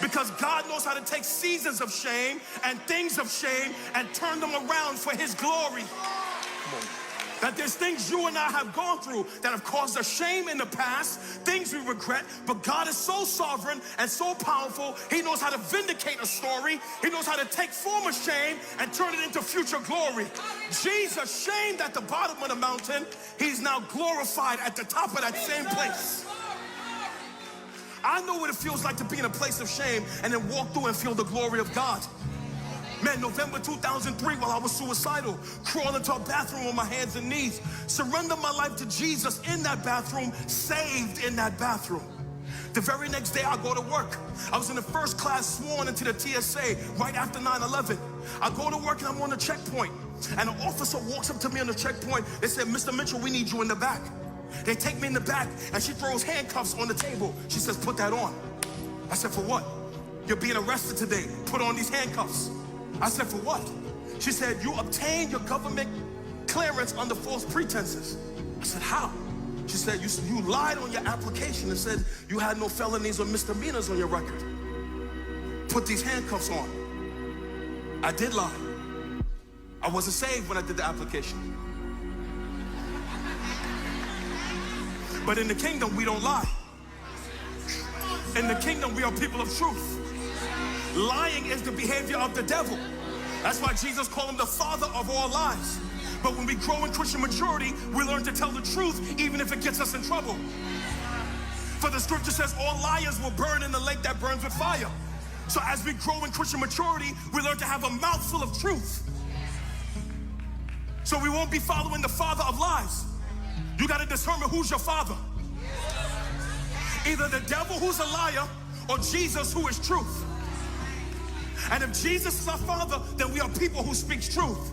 Because God knows how to take seasons of shame and things of shame and turn them around for his glory. That there's things you and I have gone through that have caused us shame in the past, things we regret, but God is so sovereign and so powerful, he knows how to vindicate a story. He knows how to take former shame and turn it into future glory. Jesus, shamed at the bottom of the mountain, he's now glorified at the top of that same place. I know what it feels like to be in a place of shame and then walk through and feel the glory of God. Man, November 2003, while I was suicidal, crawled into a bathroom on my hands and knees, surrendered my life to Jesus in that bathroom, saved in that bathroom. The very next day I go to work. I was in the first class sworn into the TSA right after 9/11. I go to work and I'm on the checkpoint. And an officer walks up to me on the checkpoint. They said, Mr. Mitchell, we need you in the back. They take me in the back and she throws handcuffs on the table. She says, put that on. I said, for what? You're being arrested today. Put on these handcuffs. I said, for what? She said, you obtained your government clearance under false pretenses. I said, how? She said, you lied on your application and said you had no felonies or misdemeanors on your record. Put these handcuffs on. I did lie. I wasn't saved when I did the application. But in the kingdom, we don't lie. In the kingdom, we are people of truth. Lying is the behavior of the devil. That's why Jesus called him the father of all lies. But when we grow in Christian maturity, we learn to tell the truth even if it gets us in trouble. For the scripture says all liars will burn in the lake that burns with fire. So as we grow in Christian maturity, we learn to have a mouthful of truth. So we won't be following the father of lies. You got to determine who's your father. Either the devil who's a liar or Jesus who is truth. And if Jesus is our father, then we are people who speak truth.